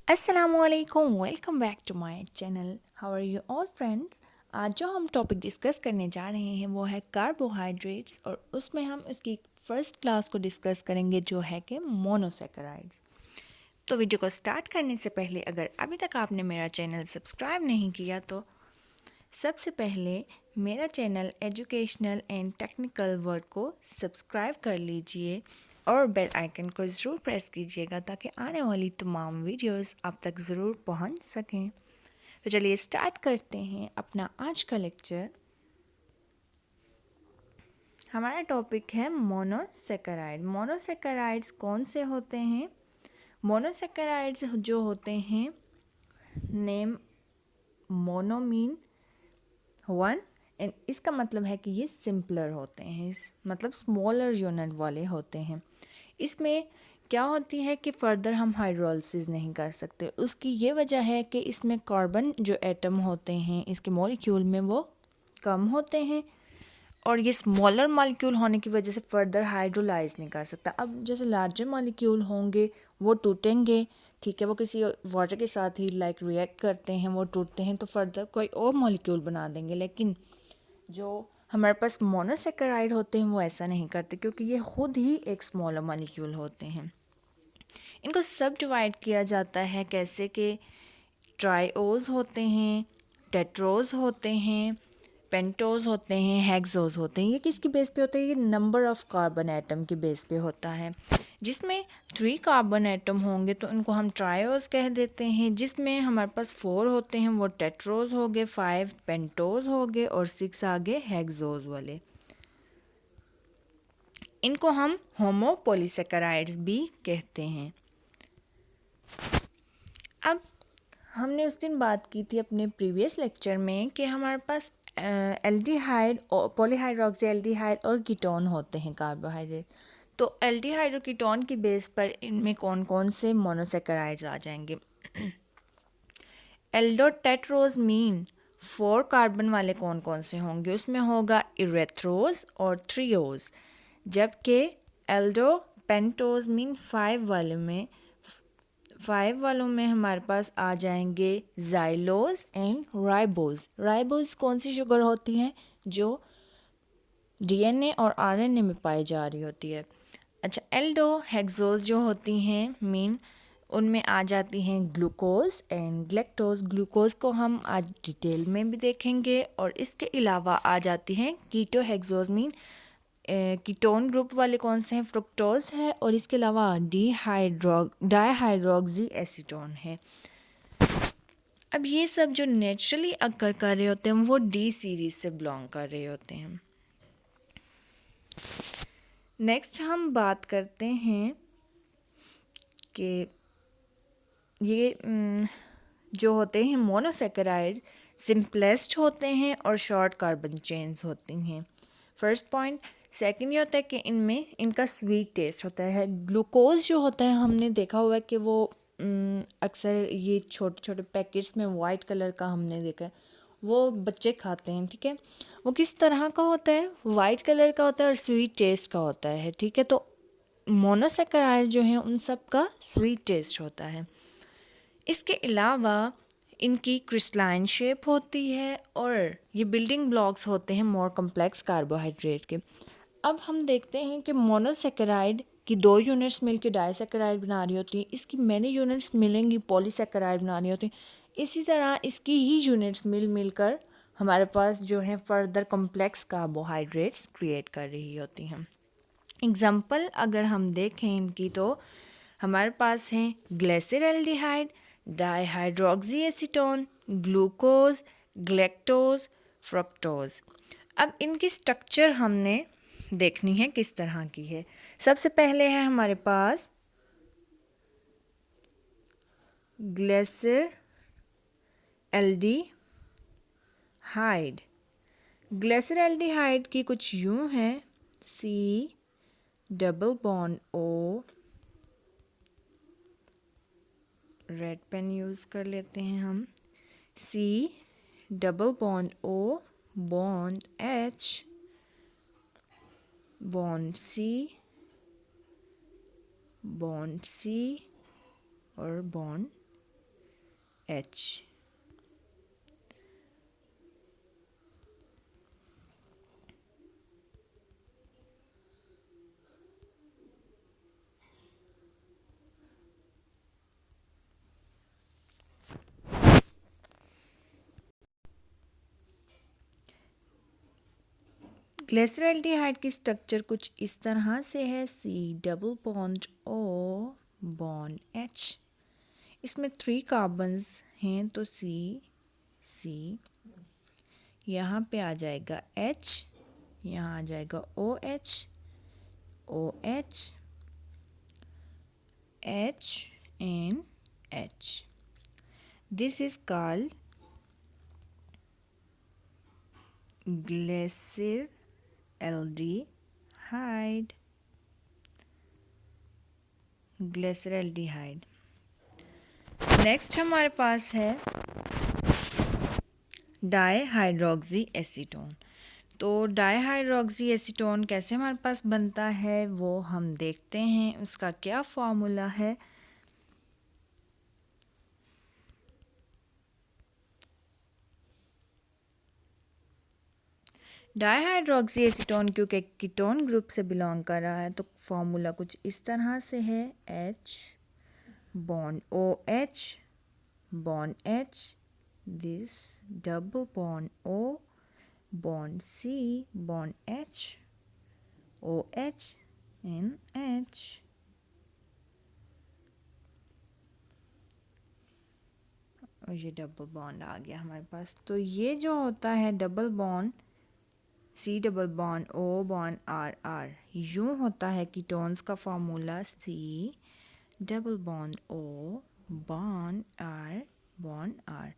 असलकुम welcome back to my channel. How are you all friends. आज जो हम टॉपिक डिस्कस करने जा रहे हैं वो है कार्बोहाइड्रेट्स, और उसमें हम इसकी फर्स्ट क्लास को डिस्कस करेंगे जो है कि मोनोसेकेराइड्स। तो वीडियो को स्टार्ट करने से पहले अगर अभी तक आपने मेरा चैनल सब्सक्राइब नहीं किया तो सबसे पहले मेरा channel educational and technical word को सब्सक्राइब कर लीजिए और बेल आइकन को ज़रूर प्रेस कीजिएगा ताकि आने वाली तमाम वीडियोस आप तक ज़रूर पहुंच सकें। तो चलिए स्टार्ट करते हैं अपना आज का लेक्चर। हमारा टॉपिक है मोनोसेकेराइड। मोनोसेकेराइड्स कौन से होते हैं? मोनोसेकेराइड्स जो होते हैं, name mono mean one, and इसका मतलब है कि ये सिंपलर होते हैं, मतलब स्मॉलर यूनिट वाले होते हैं। इसमें क्या होती है कि फ़र्दर हम हाइड्रोलिसिस नहीं कर सकते। उसकी ये वजह है कि इसमें कार्बन जो एटम होते हैं इसके मॉलिक्यूल में वो कम होते हैं, और ये स्मॉलर मॉलिक्यूल होने की वजह से फ़र्दर हाइड्रोलाइज नहीं कर सकता। अब जैसे लार्जर मॉलिक्यूल होंगे वो टूटेंगे, ठीक है, वो किसी वाटर के साथ ही लाइक रिएक्ट करते हैं, वो टूटते हैं तो फर्दर कोई और मॉलिक्यूल बना देंगे। लेकिन जो हमारे पास मोनोसेकेराइड होते हैं वो ऐसा नहीं करते, क्योंकि ये खुद ही एक स्मॉलर मॉलिक्यूल होते हैं। इनको सब डिवाइड किया जाता है कैसे कि ट्राइओज होते हैं, टेट्रोज होते हैं, पेंटोज होते हैं, हेक्सोज होते हैं। ये किसकी बेस पे होते हैं? ये नंबर ऑफ़ कार्बन एटम की बेस पे होता है। जिसमें 3 कार्बन एटम होंगे तो उनको हम ट्राइओज कह देते हैं। जिसमें हमारे पास 4 होते हैं वो टेट्रोज हो गए, 5 पेंटोज हो गए और 6 आगे हेक्सोज वाले। इनको हम होमोपोलीसेकेराइड्स भी कहते हैं। अब हमने उस दिन बात की थी अपने प्रीवियस लेक्चर में कि हमारे पास एल्डिहाइड और पॉलीहाइड्रोक्सी एल्डिहाइड और कीटोन होते हैं कार्बोहाइड्रेट। तो एल्डिहाइड और कीटोन की बेस पर इनमें कौन कौन से मोनोसेकेराइड्स आ जाएंगे? एल्डोटेट्रोज मीन 4 कार्बन वाले कौन कौन से होंगे? उसमें होगा इरेथ्रोज और थ्रियोज। जबकि एल्डो पेंटोज मीन 5 वालों में हमारे पास आ जाएंगे ज़ाइलोज एंड राइबोज। राइबोज कौन सी शुगर होती है? जो डीएनए और आरएनए में पाई जा रही होती है। अच्छा, एल्डो हेक्सोज जो होती हैं मीन उनमें आ जाती हैं ग्लूकोज एंड ग्लेक्टोज। ग्लूकोज को हम आज डिटेल में भी देखेंगे। और इसके अलावा आ जाती हैं keto hexose mean ketone group वाले कौन से हैं? फ्रुक्टोज है, और इसके अलावा डाईहाइड्रोक्सी एसीटोन है। अब ये सब जो नेचुरली अकर कर रहे होते हैं वो डी सीरीज से बिलोंग कर रहे होते हैं। नेक्स्ट हम बात करते हैं कि ये जो होते हैं मोनोसेकेराइड सिंपलेस्ट होते हैं और शॉर्ट कार्बन चेन्स होती हैं। First point. सेकंड ये होता है कि इनमें इनका स्वीट टेस्ट होता है। ग्लूकोज जो होता है हमने देखा हुआ है कि वो अक्सर ये छोटे छोटे पैकेट्स में वाइट कलर का हमने देखा है, वो बच्चे खाते हैं, ठीक है। वो किस तरह का होता है? वाइट कलर का होता है और स्वीट टेस्ट का होता है, ठीक है। तो मोनोसेकेराइड जो हैं उन सब का स्वीट टेस्ट होता है। इसके अलावा इनकी क्रिस्टलाइन शेप होती है और ये बिल्डिंग ब्लॉक्स होते हैं मोर कम्प्लेक्स कार्बोहाइड्रेट के। अब हम देखते हैं कि मोनोसेकेराइड की 2 यूनिट्स मिलकर डाइसेकेराइड बना रही होती है, इसकी मैनी यूनिट्स मिलेंगी पॉलीसेकेराइड बना रही होती है। इसी तरह इसकी ही यूनिट्स मिलकर हमारे पास जो है फर्दर कम्प्लेक्स कार्बोहाइड्रेट्स क्रिएट कर रही होती हैं। एग्ज़ाम्पल अगर हम देखें इनकी तो हमारे पास हैं glyceraldehyde, dihydroxy acetone, glucose, galactose, fructose. अब इनकी स्ट्रक्चर हमने देखनी है किस तरह की है। सबसे पहले है हमारे पास ग्लिसरॉल्डिहाइड। ग्लिसरॉल्डिहाइड की कुछ यूँ है, C double bond O, red pen use कर लेते हैं हम, C double bond O bond H bond C और बॉन्ड H. ग्लिसरॉल्डिहाइड की स्ट्रक्चर कुछ इस तरह से है, C double bond O bond H। इसमें 3 कार्बन्स हैं तो C यहाँ पे आ जाएगा H, यहाँ आ जाएगा OH H and H। This is called glyceraldehyde. Next हमारे पास है डाईहाइड्रोक्सी एसीटोन। तो डाईहाइड्रोक्सी एसीटोन कैसे हमारे पास बनता है वो हम देखते हैं, उसका क्या फॉर्मूला है। डाईहाइड्रोक्सी एसीटोन क्योंकि कीटोन ग्रुप से बिलोंग कर रहा है तो फॉर्मूला कुछ इस तरह से है, H bond OH bond H, this double bond O bond C bond H, OH and H। और ये डबल बॉन्ड आ गया हमारे पास। तो ये जो होता है double bond C double bond O bond R यूँ होता है कीटोन्स का formula C double bond O bond R।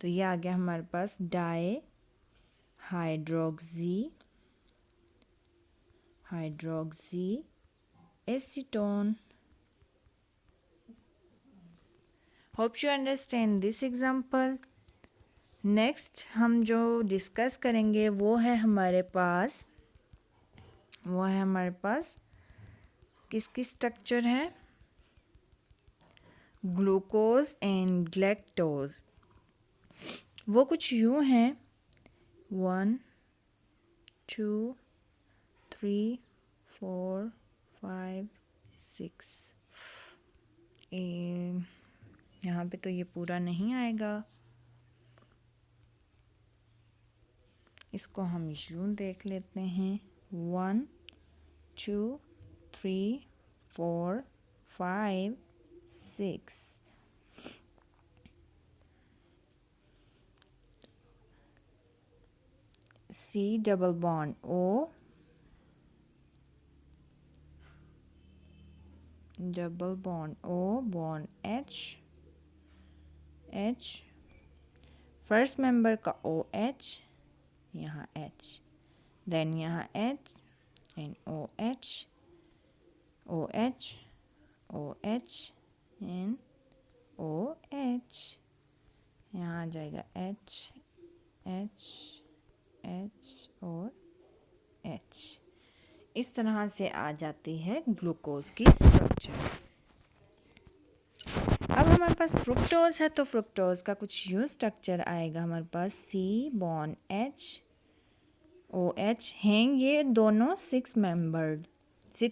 तो ये आ गया हमारे पास dihydroxy acetone. Hope you understand this example. Next हम जो डिस्कस करेंगे वो है हमारे पास किसकी स्ट्रक्चर है, ग्लूकोज एंड गैलेक्टोज। वो कुछ यूँ हैं 1 2 3 4 5 6। यहाँ पे तो ये पूरा नहीं आएगा, इसको हम यूँ देख लेते हैं 1 2 3 4 5 6। C double bond O double bond O bond H first member का OH, यहाँ H, देन यहाँ H and OH and OH, यहाँ आ जाएगा H और H। इस तरह से आ जाती है ग्लूकोज की स्ट्रक्चर। अब हमारे पास फ्रुक्टोज है तो फ्रुक्टोज का कुछ यूँ स्ट्रक्चर आएगा हमारे पास C बॉन्ड H OH हैं, ये दोनों 6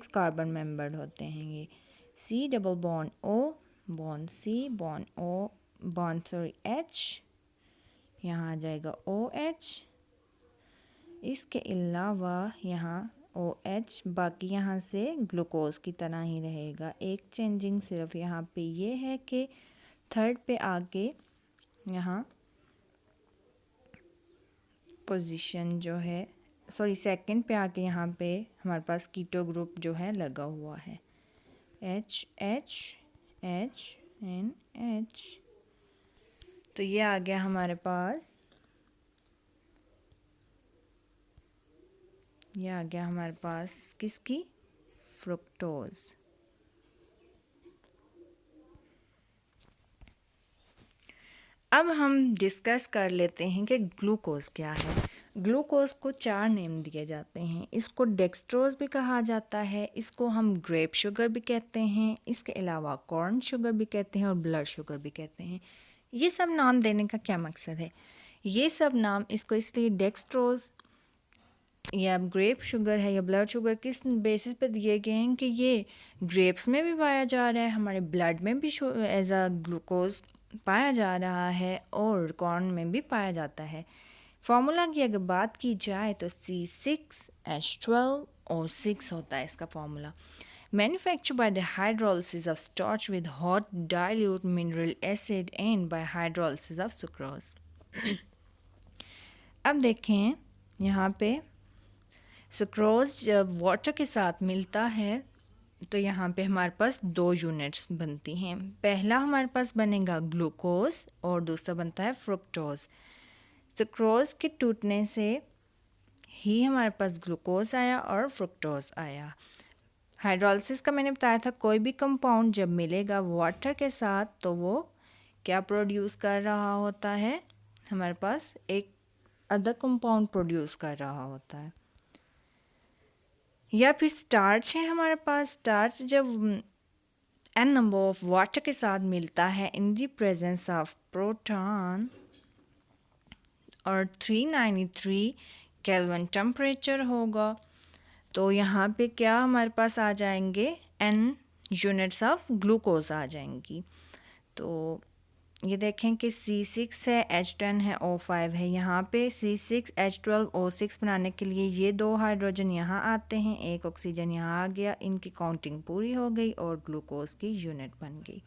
कार्बन मेंबर्ड होते हैं। ये C double bond O bond C bond O bond H, यहाँ आ जाएगा OH। इसके अलावा यहाँ OH बाकी यहाँ से ग्लूकोज की तरह ही रहेगा। एक चेंजिंग सिर्फ यहाँ पे ये है कि थर्ड पे आके यहाँ पोजीशन जो है सेकंड पे आके यहाँ पे हमारे पास कीटो ग्रुप जो है लगा हुआ है, H एंड H। तो ये आ गया हमारे पास किसकी, फ्रुक्टोज। अब हम डिस्कस कर लेते हैं कि ग्लूकोज क्या है। ग्लूकोज को 4 नेम दिए जाते हैं। इसको डेक्सट्रोज भी कहा जाता है, इसको हम ग्रेप शुगर भी कहते हैं, इसके अलावा कॉर्न शुगर भी कहते हैं और ब्लड शुगर भी कहते हैं। ये सब नाम देने का क्या मकसद है? ये सब नाम इसको इसलिए डेक्सट्रोज या ग्रेप शुगर है या ब्लड शुगर किस बेसिस पे दिए गए हैं कि ये ग्रेप्स में भी पाया जा रहा है, हमारे ब्लड में भी एज अ ग्लूकोज पाया जा रहा है और कॉर्न में भी पाया जाता है। फार्मूला की अगर बात की जाए तो C6H12O6 होता है इसका formula. Manufactured by the hydrolysis of starch with hot dilute mineral acid and by hydrolysis of sucrose। अब देखें यहाँ पे सुक्रोज जब वाटर के साथ मिलता है तो यहाँ पे हमारे पास 2 यूनिट्स बनती हैं। पहला हमारे पास बनेगा ग्लूकोज और दूसरा बनता है फ्रुक्टोज। सुक्रोज के टूटने से ही हमारे पास ग्लूकोज आया और फ्रुक्टोज आया। हाइड्रोलिसिस का मैंने बताया था, कोई भी कंपाउंड जब मिलेगा वाटर के साथ तो वो क्या प्रोड्यूस कर रहा होता है, हमारे पास एक अदर कंपाउंड प्रोड्यूस कर रहा होता है। या फिर स्टार्च है हमारे पास, स्टार्च जब n नंबर ऑफ वाटर के साथ मिलता है in the presence of proton और 393 केल्विन टेम्परेचर होगा, तो यहाँ पे क्या हमारे पास आ जाएंगे n यूनिट्स ऑफ ग्लूकोज आ जाएंगी। तो ये देखें कि C6 है, H10 है, O5 है। यहाँ पे C6H12O6 बनाने के लिए ये 2 हाइड्रोजन यहाँ आते हैं, एक ऑक्सीजन यहाँ आ गया, इनकी काउंटिंग पूरी हो गई और ग्लूकोज की यूनिट बन गई।